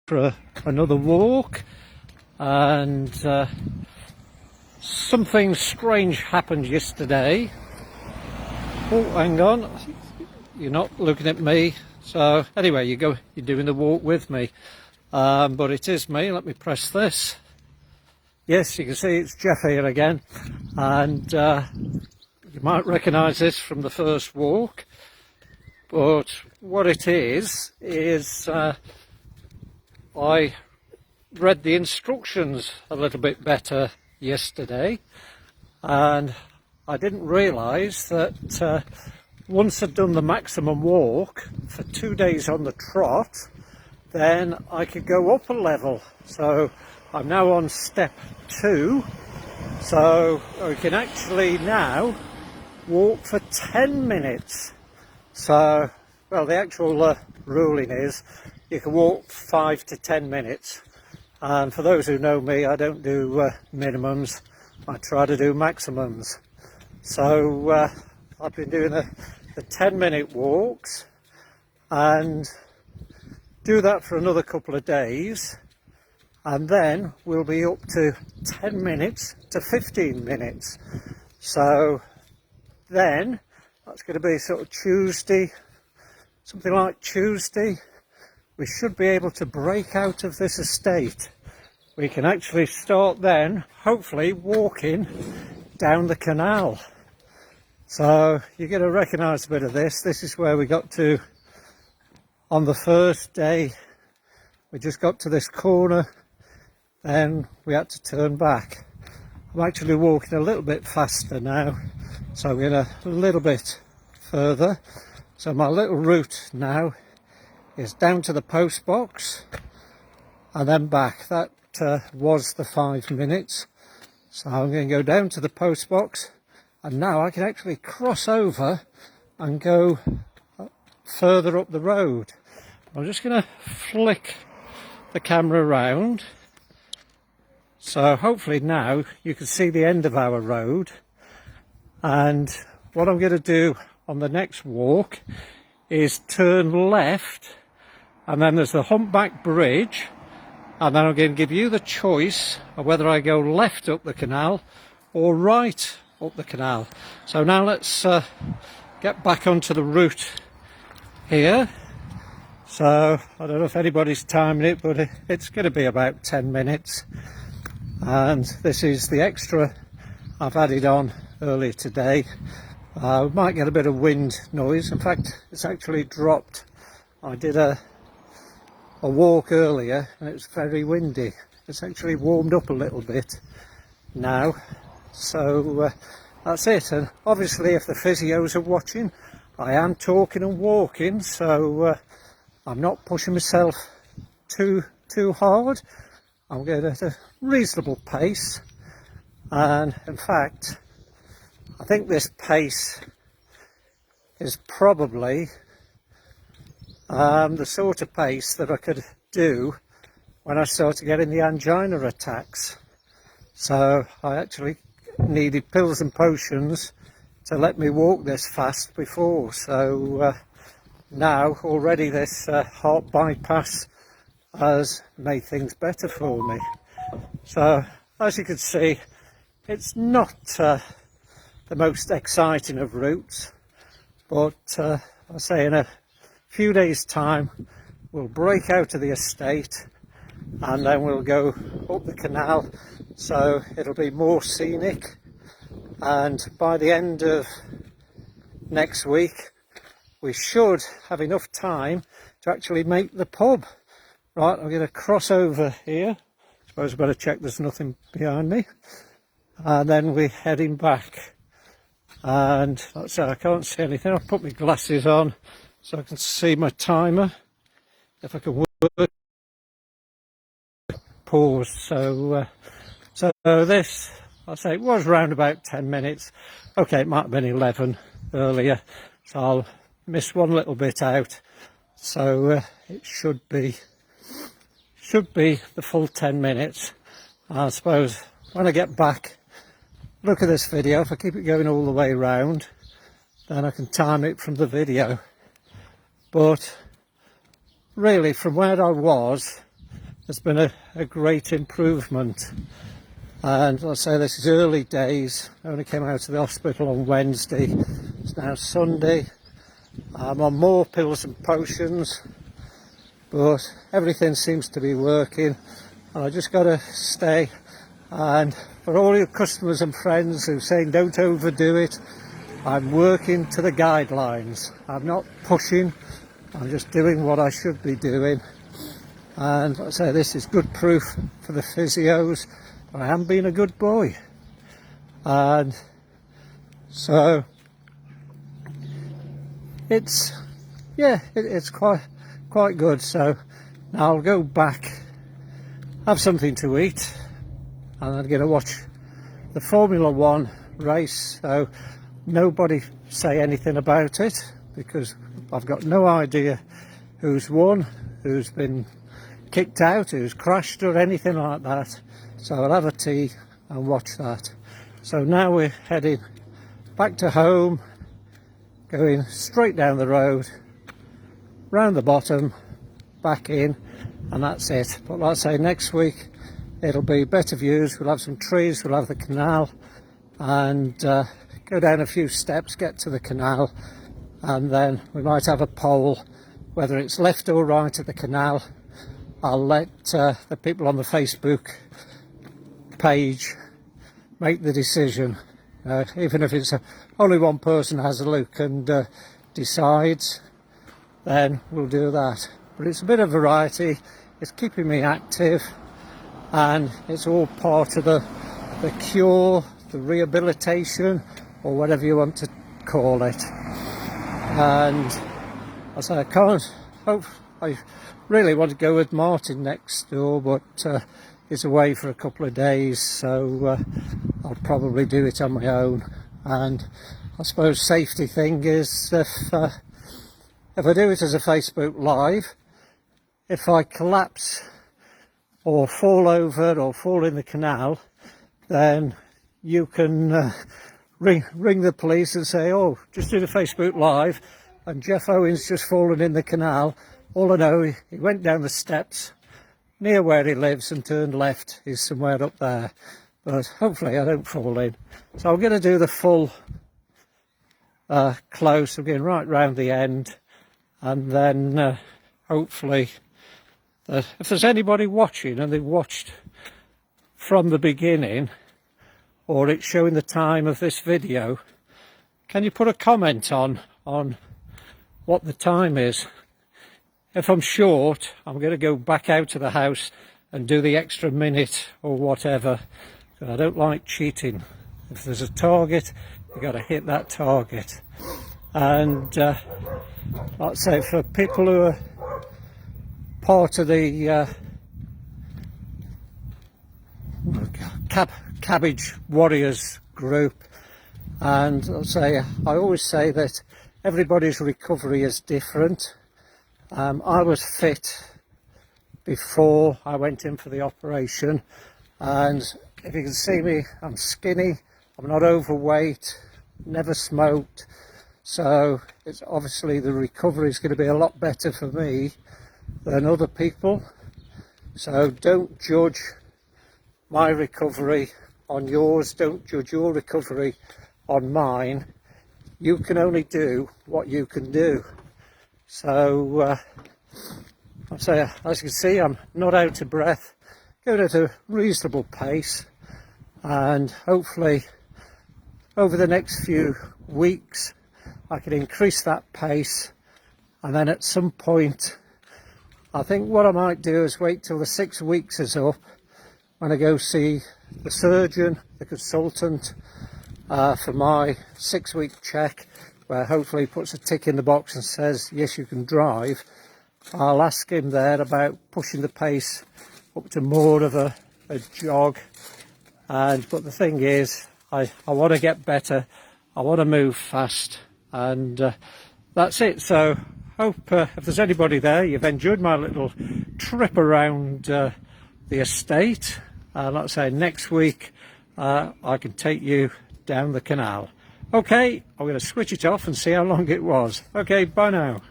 for another walk, and something strange happened yesterday. Oh, hang on, you're not looking at me. So anyway, you're doing the walk with me, but it is me. Let me press this. Yes, you can see it's Jeff here again, and you might recognise this from the first walk. But what it is I read the instructions a little bit better yesterday, and I didn't realise that once I'd done the maximum walk for 2 days on the trot, then I could go up a level. So I'm now on step 2, so I can actually now walk for 10 minutes. So, well, the actual ruling is you can walk 5 to 10 minutes. And for those who know me, I don't do minimums, I try to do maximums. So I've been doing the 10-minute walks, and do that for another couple of days, and then we'll be up to 10 minutes to 15 minutes. So then that's going to be sort of Tuesday, something like Tuesday. We should be able to break out of this estate. We can actually start then, hopefully, walking down the canal. So you're going to recognise a bit of this. This is where we got to on the first day. We just got to this corner, then we had to turn back. I'm actually walking a little bit faster now, so I'm going a little bit further. So my little route now is down to the post box and then back. That was the 5 minutes. So I'm going to go down to the post box, and now I can actually cross over and go further up the road. I'm just going to flick the camera around, so hopefully now you can see the end of our road. And what I'm going to do on the next walk is turn left, and then there's the humpback bridge, and then I'm going to give you the choice of whether I go left up the canal or right up the canal. So now let's get back onto the route here. So I don't know if anybody's timing it, but it's going to be about 10 minutes. And this is the extra I've added on earlier today. We might get a bit of wind noise. In fact, it's actually dropped. I did a walk earlier and it was very windy. It's actually warmed up a little bit now. So that's it. And obviously, if the physios are watching, I am talking and walking, so I'm not pushing myself too hard. I'm going at a reasonable pace, and in fact I think this pace is probably the sort of pace that I could do when I started getting the angina attacks. So I actually needed pills and potions to let me walk this fast before. So now already this heart bypass has made things better for me. So as you can see, it's not the most exciting of routes, but I say in a few days time we'll break out of the estate and then we'll go up the canal, so it'll be more scenic. And by the end of next week we should have enough time to actually make the pub. Right, I'm going to cross over here. I suppose I've got to check there's nothing behind me, and then we're heading back. And like I said, I can't see anything. I'll put my glasses on so I can see my timer, if I can work. Pause. So this, I'll say it was around about 10 minutes. Okay, it might have been 11 earlier, so I'll miss one little bit out. So it should be the full 10 minutes. I suppose when I get back, look at this video. If I keep it going all the way around, then I can time it from the video. But really, from where I was has been a great improvement. And I'll say this is early days. I only came out of the hospital on Wednesday. It's now Sunday. I'm on more pills and potions, but everything seems to be working, and I just got to stay. And for all your customers and friends who are saying don't overdo it, I'm working to the guidelines. I'm not pushing, I'm just doing what I should be doing. And I say this is good proof for the physios that I am being a good boy. And so it's it's quite good. So now I'll go back, have something to eat, and I'm going to watch the Formula 1 race. So nobody say anything about it, because I've got no idea who's won, who's been kicked out, who's crashed or anything like that. So I'll have a tea and watch that. So now we're heading back to home, going straight down the road, round the bottom, back in, and that's it. But like I say, next week it'll be better views. We'll have some trees, we'll have the canal, and go down a few steps, get to the canal, and then we might have a poll whether it's left or right at the canal. I'll let the people on the Facebook page make the decision, even if it's only one person has a look and decides, then we'll do that. But it's a bit of variety, it's keeping me active, and it's all part of the cure, the rehabilitation, or whatever you want to call it. And I say I really want to go with Martin next door, but he's away for a couple of days, so I'll probably do it on my own. And I suppose safety thing is if I do it as a Facebook Live, if I collapse or fall over or fall in the canal, then you can ring the police and say, oh, just did a Facebook Live and Jeff Owen's just fallen in the canal. All I know, he went down the steps near where he lives and turned left. He's somewhere up there, but hopefully I don't fall in. So I'm going to do the full close. I'm going right round the end, and then hopefully if there's anybody watching and they've watched from the beginning, or it's showing the time of this video, can you put a comment on what the time is? If I'm short, I'm going to go back out of the house and do the extra minute or whatever. I don't like cheating. If there's a target, you've got to hit that target. And I'd say for people who are part of the CABG Warriors group, and I always say that everybody's recovery is different. I was fit before I went in for the operation, and if you can see me, I'm skinny, I'm not overweight, never smoked, so it's obviously the recovery is going to be a lot better for me than other people. So don't judge my recovery on yours, don't judge your recovery on mine. You can only do what you can do. So I'll say, as you can see, I'm not out of breath, going at a reasonable pace, and hopefully over the next few weeks I can increase that pace, and then at some point I think what I might do is wait till the 6 weeks is up when I go see the surgeon, the consultant, for my 6-week check, where hopefully he puts a tick in the box and says yes, you can drive. I'll ask him there about pushing the pace up to more of a jog. But the thing is, I want to get better, I want to move fast, and that's it. So hope if there's anybody there, you've enjoyed my little trip around the estate. Like I say, next week I can take you down the canal. Okay, I'm going to switch it off and see how long it was. Okay, bye now.